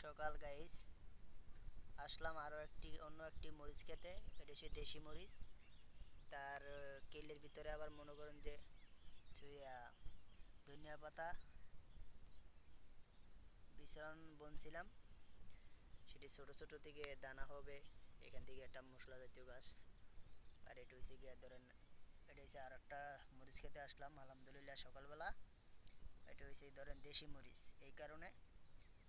সকাল গাইস। আসলাম আরও অন্য একটি মরিচ খেতে। এটা হচ্ছে দেশি মরিচ। তার কেলের ভিতরে আবার মনে করেন যে ছুঁয়া ধনিয়া পাতা বিছন বনছিলাম। সেটি ছোট ছোট থেকে দানা হবে। এখান থেকে একটা মশলা জাতীয় গাছ। আর এটা হচ্ছে গিয়ে ধরেন, এটা হচ্ছে আর একটা মরিচ খেতে আসলাম আলহামদুলিল্লাহ সকালবেলা। এটা হচ্ছে ধরেন দেশি মরিচ, এই কারণে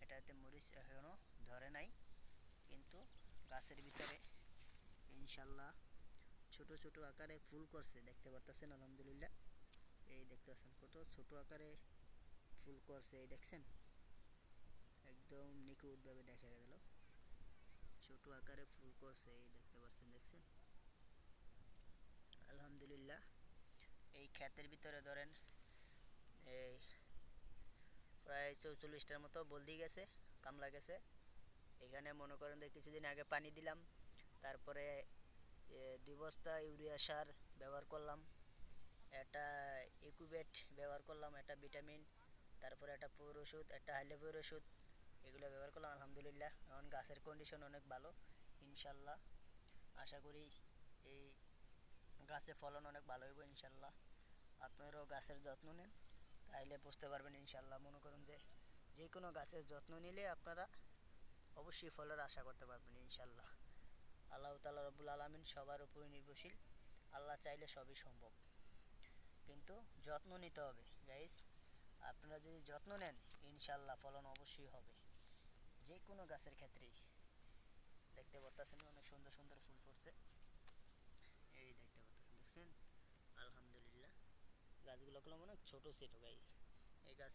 এটাতে মরিচ এখনও ধরে নাই, কিন্তু গাছের ভিতরে ইনশাল্লাহ ছোট ছোট আকারে ফুল করছে, দেখতে পারতেছেন আলহামদুলিল্লাহ। এই দেখতে পাচ্ছেন কত ছোট আকারে ফুল করছে, এই দেখছেন একদম নিখুঁতভাবে দেখা গেল ছোট আকারে ফুল করছে, এই দেখতে পাচ্ছেন, দেখছেন আলহামদুলিল্লাহ। এই ক্ষেতের ভিতরে ধরেন এই প্রায় 44টার মতো বলদি গেছে, কামলা গেছে। এখানে মনে করেন যে কিছুদিন আগে পানি দিলাম, তারপরে 2 বস্তা ইউরিয়া সার ব্যবহার করলাম, একটা ইকুবেট ব্যবহার করলাম, একটা ভিটামিন, তারপরে একটা পৌর ওষুধ, একটা হাইলেভের ওষুধ, এগুলো ব্যবহার করলাম আলহামদুলিল্লাহ। এখন গাছের কন্ডিশন অনেক ভালো ইনশাল্লাহ। আশা করি এই গাছে ফলন অনেক ভালো হইব ইনশাল্লাহ। আপনারাও গাছের যত্ন নেন, তাইলে বুঝতে পারবেন ইনশাল্লাহ। মনে করুন যে যে কোনো গাছের যত্ন নিলে আপনারা অবশ্যই ফলের আশা করতে পারবেন ইনশাল্লাহ। আল্লাহ তাআলা রব্বুল আলামিন সবার উপরে নির্ভরশীল। আল্লাহ চাইলে সবই সম্ভব, কিন্তু যত্ন নিতে হবে গাইস। আপনারা যদি যত্ন নেন ইনশাল্লাহ ফলন অবশ্যই হবে, যে কোনো গাছের ক্ষেত্রেই। দেখতে পারতেছেন অনেক সুন্দর সুন্দর ফুল ফুটছে, এই দেখতে পারতেছেন, দেখছেন আলহামদুলিল্লাহ। গাছগুলো অনেক ছোট ছিল গাইস। এই গাছ